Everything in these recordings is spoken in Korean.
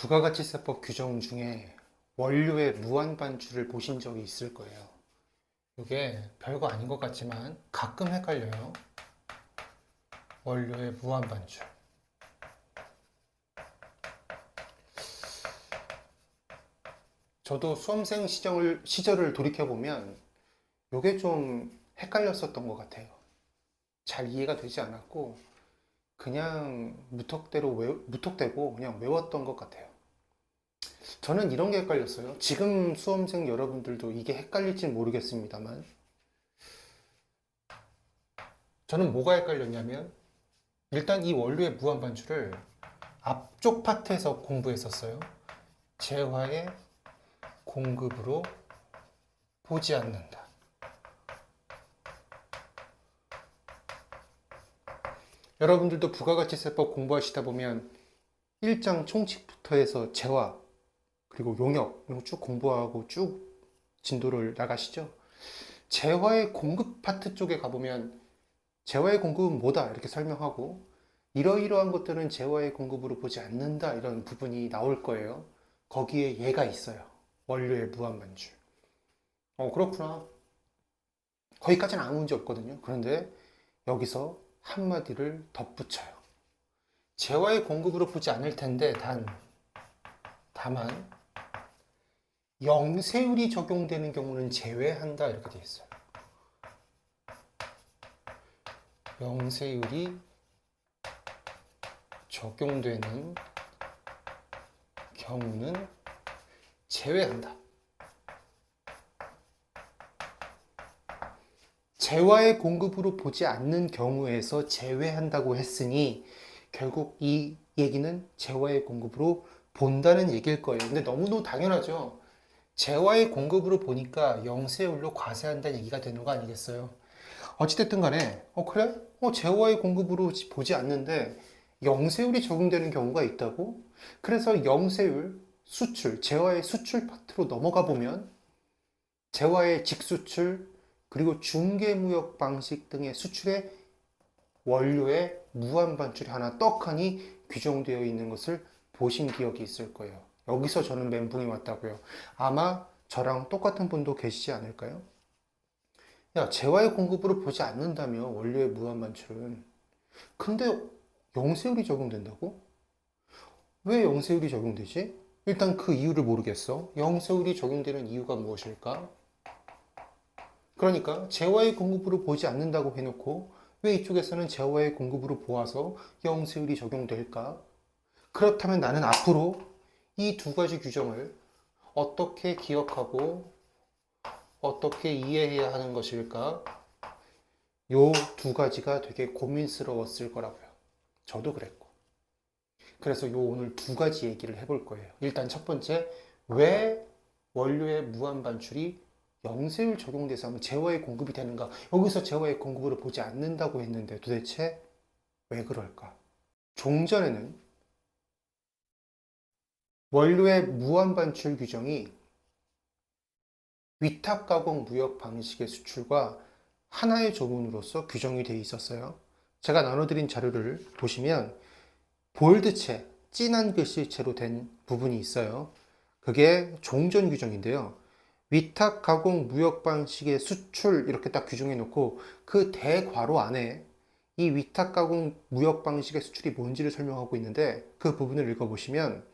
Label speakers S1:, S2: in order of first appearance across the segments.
S1: 부가가치세법 규정 중에 원료의 무한 반출을 보신 적이 있을 거예요. 이게 별거 아닌 것 같지만 가끔 헷갈려요. 원료의 무한 반출. 저도 수험생 시절을 돌이켜보면 이게 좀 헷갈렸었던 것 같아요. 잘 이해가 되지 않았고 그냥 무턱대고 그냥 외웠던 것 같아요. 저는 이런 게 헷갈렸어요. 지금 수험생 여러분들도 이게 헷갈릴지 모르겠습니다만 저는 뭐가 헷갈렸냐면 일단 이 원료의 무한 반출을 앞쪽 파트에서 공부했었어요. 재화의 공급으로 보지 않는다. 여러분들도 부가가치세법 공부하시다 보면 1장 총칙부터 해서 재화 그리고 용역 이런 거 쭉 공부하고 쭉 진도를 나가시죠. 재화의 공급 파트 쪽에 가보면 재화의 공급은 뭐다 이렇게 설명하고 이러이러한 것들은 재화의 공급으로 보지 않는다 이런 부분이 나올 거예요. 거기에 얘가 있어요. 원료의 무한반출. 그렇구나. 거기까지는 아무 문제 없거든요. 그런데 여기서 한마디를 덧붙여요. 재화의 공급으로 보지 않을 텐데 다만 영세율이 적용되는 경우는 제외한다 이렇게 되어 있어요. 영세율이 적용되는 경우는 제외한다. 재화의 공급으로 보지 않는 경우에서 제외한다고 했으니 결국 이 얘기는 재화의 공급으로 본다는 얘기일 거예요. 근데 너무너무 당연하죠. 재화의 공급으로 보니까 영세율로 과세한다는 얘기가 되는 거 아니겠어요? 어찌됐든 간에 그래? 재화의 공급으로 보지 않는데 영세율이 적용되는 경우가 있다고? 그래서 영세율, 수출, 재화의 수출 파트로 넘어가 보면 재화의 직수출, 그리고 중개무역 방식 등의 수출의 원료의 무한 반출이 하나 떡하니 규정되어 있는 것을 보신 기억이 있을 거예요. 여기서 저는 멘붕이 왔다고요. 아마 저랑 똑같은 분도 계시지 않을까요? 야, 재화의 공급으로 보지 않는다며 원료의 무한 반출은. 근데 영세율이 적용된다고? 왜 영세율이 적용되지? 일단 그 이유를 모르겠어. 영세율이 적용되는 이유가 무엇일까? 그러니까 재화의 공급으로 보지 않는다고 해놓고 왜 이쪽에서는 재화의 공급으로 보아서 영세율이 적용될까? 그렇다면 나는 앞으로 이 두 가지 규정을 어떻게 기억하고 어떻게 이해해야 하는 것일까? 요 두 가지가 되게 고민스러웠을 거라고요. 저도 그랬고. 그래서 요 오늘 두 가지 얘기를 해볼 거예요. 일단 첫 번째, 왜 원료의 무한 반출이 영세율 적용돼서 하면 재화의 공급이 되는가? 여기서 재화의 공급으로 보지 않는다고 했는데 도대체 왜 그럴까? 종전에는 원료의 무한 반출 규정이 위탁 가공 무역 방식의 수출과 하나의 조문으로서 규정이 되어 있었어요. 제가 나눠드린 자료를 보시면 볼드체, 진한 글씨체로 된 부분이 있어요. 그게 종전 규정인데요. 위탁 가공 무역 방식의 수출 이렇게 딱 규정해 놓고 그 대괄호 안에 이 위탁 가공 무역 방식의 수출이 뭔지를 설명하고 있는데 그 부분을 읽어보시면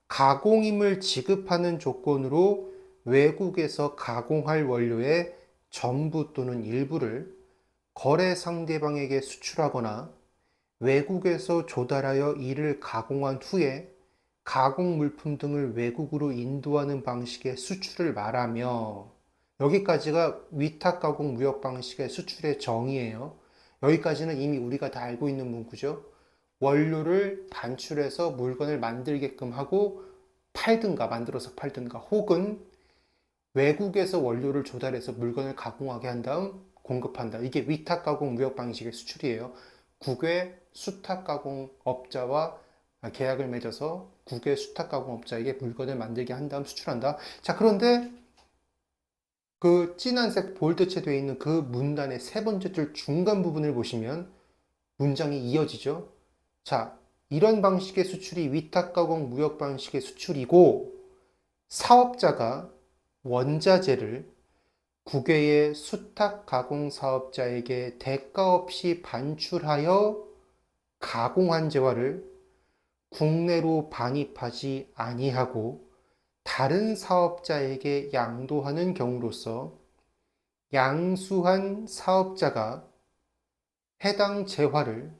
S1: 가공임을 지급하는 조건으로 외국에서 가공할 원료의 전부 또는 일부를 거래 상대방에게 수출하거나 외국에서 조달하여 이를 가공한 후에 가공 물품 등을 외국으로 인도하는 방식의 수출을 말하며 여기까지가 위탁 가공 무역 방식의 수출의 정의예요. 여기까지는 이미 우리가 다 알고 있는 문구죠. 원료를 반출해서 물건을 만들게끔 하고 팔든가 만들어서 팔든가 혹은 외국에서 원료를 조달해서 물건을 가공하게 한 다음 공급한다. 이게 위탁 가공 무역 방식의 수출이에요. 국외 수탁 가공업자와 계약을 맺어서 국외 수탁 가공업자에게 물건을 만들게 한 다음 수출한다. 자, 그런데 그 진한색 볼드체 되어 있는 그 문단의 세 번째 줄 중간 부분을 보시면 문장이 이어지죠. 자, 이런 방식의 수출이 위탁가공 무역 방식의 수출이고, 사업자가 원자재를 국외의 수탁 가공 사업자에게 대가 없이 반출하여 가공한 재화를 국내로 반입하지 아니하고 다른 사업자에게 양도하는 경우로서 양수한 사업자가 해당 재화를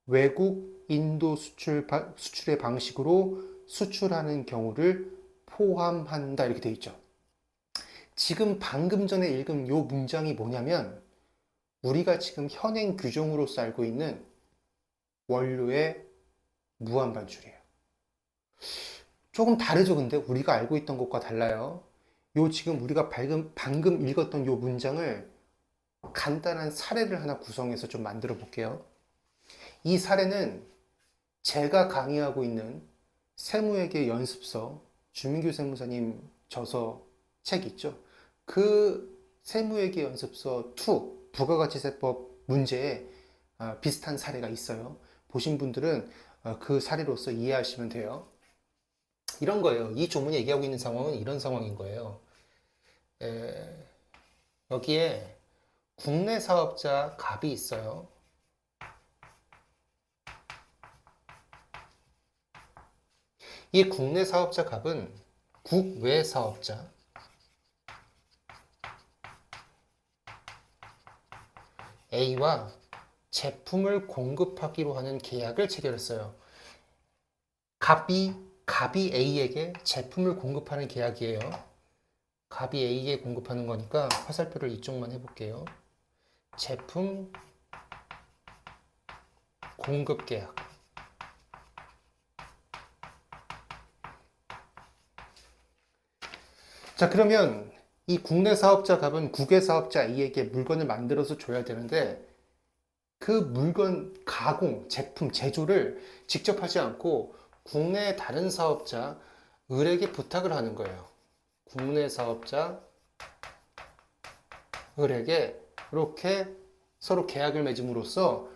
S1: 외국 인도 수출의 방식으로 수출하는 경우를 포함한다. 이렇게 되어 있죠. 지금 방금 전에 읽은 이 문장이 뭐냐면 우리가 지금 현행 규정으로서 알고 있는 원료의 무한 반출이에요. 조금 다르죠, 근데 우리가 알고 있던 것과 달라요. 요 지금 우리가 방금 읽었던 요 문장을 간단한 사례를 하나 구성해서 좀 만들어 볼게요. 이 사례는 제가 강의하고 있는 세무회계 연습서 주민규 세무사님 저서 책 있죠. 그 세무회계 연습서 2 부가가치세법 문제에 비슷한 사례가 있어요. 보신 분들은 그 사례로서 이해하시면 돼요. 이런 거예요. 이 조문이 얘기하고 있는 상황은 이런 상황인 거예요. 여기에 국내 사업자 갑이 있어요. 이 국내 사업자 갑은 국외 사업자 A와 제품을 공급하기로 하는 계약을 체결했어요. 갑이 A에게 제품을 공급하는 계약이에요. 갑이 A에게 공급하는 거니까 화살표를 이쪽만 해볼게요. 제품 공급 계약. 자, 그러면 이 국내 사업자 갑은 국외 사업자 A에게 물건을 만들어서 줘야 되는데 그 물건 가공, 제품, 제조를 직접 하지 않고 국내 다른 사업자 을에게 부탁을 하는 거예요. 국내 사업자 을에게 이렇게 서로 계약을 맺음으로써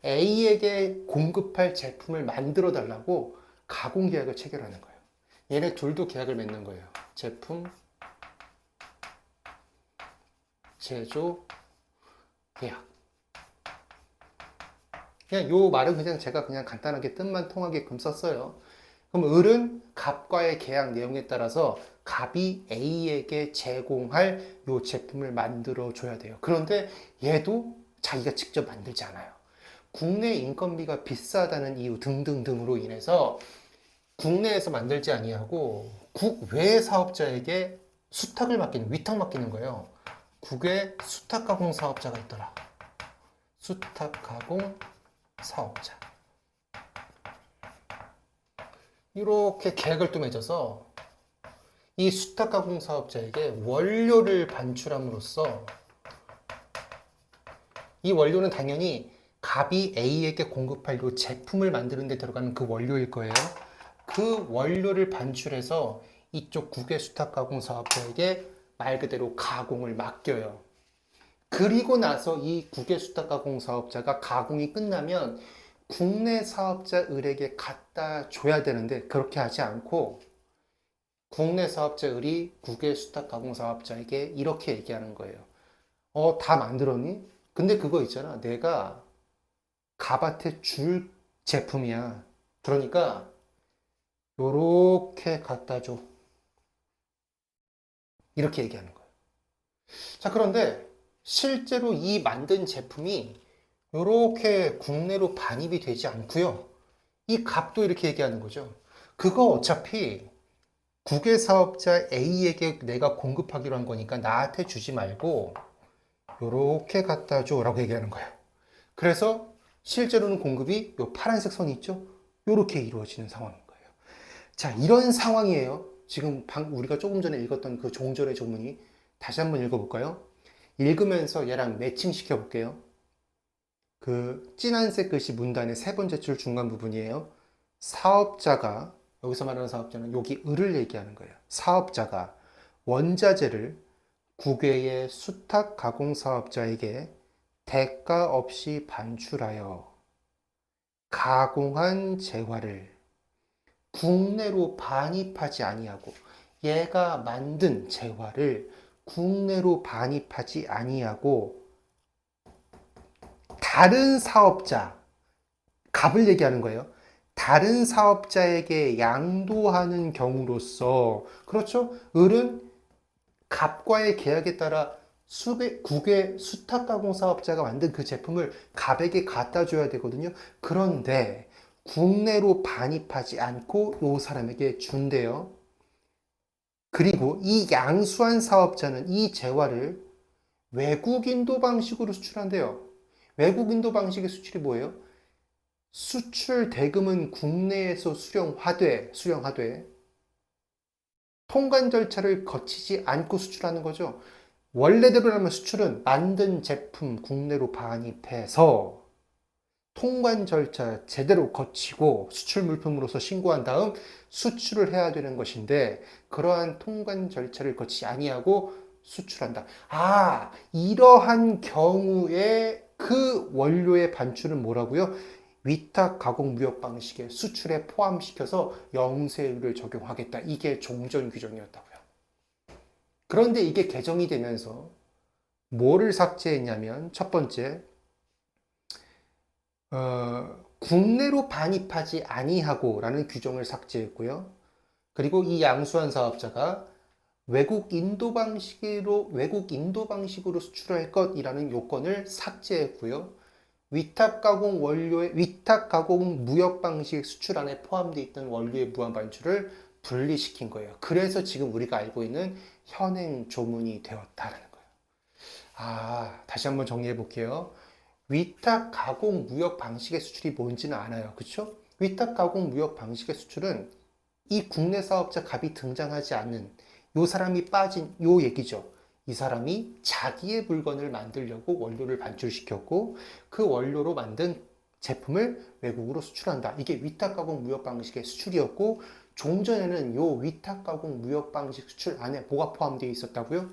S1: A에게 공급할 제품을 만들어 달라고 가공 계약을 체결하는 거예요. 얘네 둘도 계약을 맺는 거예요. 제품, 제조, 계약. 그냥 요 말은 그냥 제가 그냥 간단하게 뜻만 통하게끔 썼어요. 그럼 을은 갑과의 계약 내용에 따라서 갑이 A에게 제공할 요 제품을 만들어 줘야 돼요. 그런데 얘도 자기가 직접 만들지 않아요. 국내 인건비가 비싸다는 이유 등등등으로 인해서 국내에서 만들지 아니하고 국외 사업자에게 수탁을 맡기는, 위탁 맡기는 거예요. 국외 수탁 가공 사업자가 있더라. 수탁 가공 사업자. 이렇게 계약을 또 맺어서 이 수탁 가공 사업자에게 원료를 반출함으로써 이 원료는 당연히 갑이 A에게 공급할 이 제품을 만드는 데 들어가는 그 원료일 거예요. 그 원료를 반출해서 이쪽 국외 수탁 가공 사업자에게 말 그대로 가공을 맡겨요. 그리고 나서 이 국외 수탁 가공 사업자가 가공이 끝나면 국내 사업자 을에게 갖다 줘야 되는데 그렇게 하지 않고 국내 사업자 을이 국외 수탁 가공 사업자에게 이렇게 얘기하는 거예요. 다 만들었니? 근데 그거 있잖아. 내가 갑한테 줄 제품이야. 그러니까 요렇게 갖다 줘. 이렇게 얘기하는 거예요. 자, 그런데 실제로 이 만든 제품이 요렇게 국내로 반입이 되지 않고요. 이 값도 이렇게 얘기하는 거죠. 그거 어차피 국외 사업자 A에게 내가 공급하기로 한 거니까 나한테 주지 말고 요렇게 갖다 줘 라고 얘기하는 거예요. 그래서 실제로는 공급이 요 파란색 선이 있죠? 요렇게 이루어지는 상황인 거예요. 자, 이런 상황이에요. 지금 우리가 조금 전에 읽었던 그 종절의 조문이 다시 한번 읽어볼까요? 읽으면서 얘랑 매칭 시켜볼게요. 그 진한색 글씨 문단의 세 번째 줄 중간 부분이에요. 사업자가, 여기서 말하는 사업자는 여기 을을 얘기하는 거예요. 사업자가 원자재를 국외의 수탁 가공 사업자에게 대가 없이 반출하여 가공한 재화를 국내로 반입하지 아니하고, 얘가 만든 재화를 국내로 반입하지 아니하고 다른 사업자, 갑을 얘기하는 거예요. 다른 사업자에게 양도하는 경우로서, 그렇죠? 을은 갑과의 계약에 따라 국외 수탁 가공 사업자가 만든 그 제품을 갑에게 갖다 줘야 되거든요. 그런데 국내로 반입하지 않고 요 사람에게 준대요. 그리고 이 양수한 사업자는 이 재화를 외국 인도 방식으로 수출한대요. 외국 인도 방식의 수출이 뭐예요? 수출 대금은 국내에서 수령하되 통관 절차를 거치지 않고 수출하는 거죠. 원래대로라면 수출은 만든 제품 국내로 반입해서 통관 절차 제대로 거치고 수출 물품으로서 신고한 다음 수출을 해야 되는 것인데, 그러한 통관 절차를 거치지 아니하고 수출한다. 아, 이러한 경우에 그 원료의 반출은 뭐라고요? 위탁 가공 무역 방식의 수출에 포함시켜서 영세율을 적용하겠다. 이게 종전 규정이었다고요. 그런데 이게 개정이 되면서 뭐를 삭제했냐면, 첫 번째, 국내로 반입하지 아니하고 라는 규정을 삭제했고요. 그리고 이 양수한 사업자가 외국 인도 방식으로 수출할 것이라는 요건을 삭제했고요. 위탁 가공 무역 방식 수출안에 포함되어 있던 원료의 무한 반출을 분리시킨 거예요. 그래서 지금 우리가 알고 있는 현행 조문이 되었다라는 거예요. 아, 다시 한번 정리해 볼게요. 위탁 가공 무역 방식의 수출이 뭔지는 알아요. 그렇죠? 위탁 가공 무역 방식의 수출은 이 국내 사업자 갑이 등장하지 않는 요 사람이 빠진 요 얘기죠. 이 사람이 자기의 물건을 만들려고 원료를 반출시켰고 그 원료로 만든 제품을 외국으로 수출한다. 이게 위탁 가공 무역 방식의 수출이었고, 종전에는 요 위탁 가공 무역 방식 수출 안에 뭐가 포함되어 있었다고요?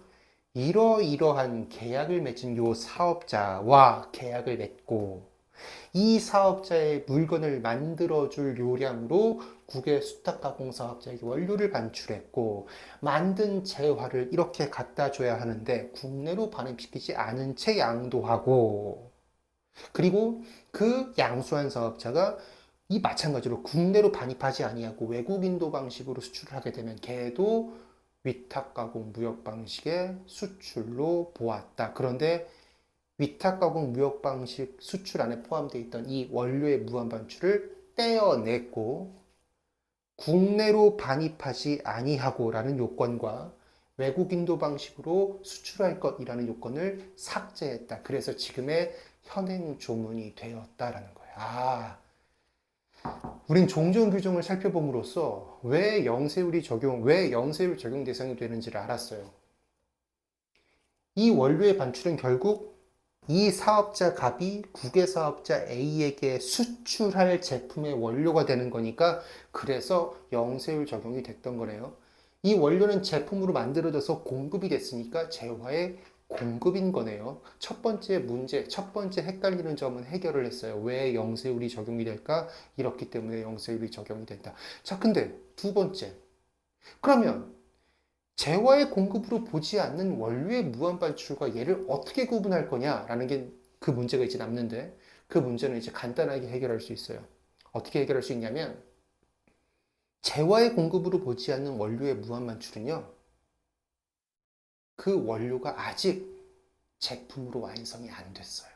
S1: 이러이러한 계약을 맺은 요 사업자와 계약을 맺고 이 사업자의 물건을 만들어줄 요량으로 국외 수탁가공 사업자에게 원료를 반출했고, 만든 재화를 이렇게 갖다 줘야 하는데 국내로 반입시키지 않은 채 양도하고, 그리고 그 양수한 사업자가 이 마찬가지로 국내로 반입하지 아니하고 외국 인도 방식으로 수출을 하게 되면 걔도 위탁 가공 무역 방식의 수출로 보았다. 그런데 위탁 가공 무역 방식 수출 안에 포함되어 있던 이 원료의 무한 반출을 떼어냈고, 국내로 반입하지 아니하고라는 요건과 외국 인도 방식으로 수출할 것이라는 요건을 삭제했다. 그래서 지금의 현행 조문이 되었다라는 거예요. 아, 우린 종전 규정을 살펴봄으로써 왜 영세율 적용 대상이 되는지를 알았어요. 이 원료의 반출은 결국 이 사업자 갑이 국외 사업자 A에게 수출할 제품의 원료가 되는 거니까, 그래서 영세율 적용이 됐던 거네요. 이 원료는 제품으로 만들어져서 공급이 됐으니까 재화의 공급인 거네요. 첫 번째 문제, 첫 번째 헷갈리는 점은 해결을 했어요. 왜 영세율이 적용이 될까? 이렇기 때문에 영세율이 적용이 된다. 자, 근데 두 번째. 그러면 재화의 공급으로 보지 않는 원료의 무한 반출과 얘를 어떻게 구분할 거냐라는 게 그 문제가 이제 남는데, 그 문제는 이제 간단하게 해결할 수 있어요. 어떻게 해결할 수 있냐면, 재화의 공급으로 보지 않는 원료의 무한 반출은요, 그 원료가 아직 제품으로 완성이 안 됐어요.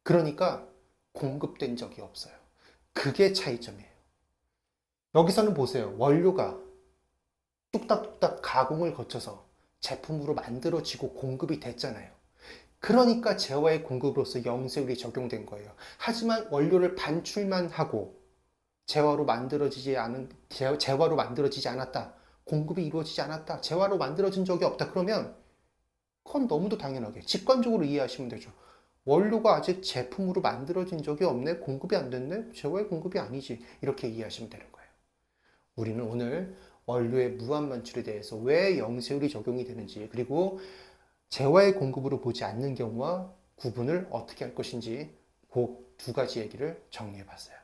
S1: 그러니까 공급된 적이 없어요. 그게 차이점이에요. 여기서는 보세요. 원료가 뚝딱뚝딱 가공을 거쳐서 제품으로 만들어지고 공급이 됐잖아요. 그러니까 재화의 공급으로서 영세율이 적용된 거예요. 하지만 원료를 반출만 하고 재화로 만들어지지 않았다. 공급이 이루어지지 않았다. 재화로 만들어진 적이 없다. 그러면 그건 너무도 당연하게 직관적으로 이해하시면 되죠. 원료가 아직 제품으로 만들어진 적이 없네. 공급이 안 됐네. 재화의 공급이 아니지. 이렇게 이해하시면 되는 거예요. 우리는 오늘 원료의 무한 반출에 대해서 왜 영세율이 적용이 되는지, 그리고 재화의 공급으로 보지 않는 경우와 구분을 어떻게 할 것인지 그 두 가지 얘기를 정리해 봤어요.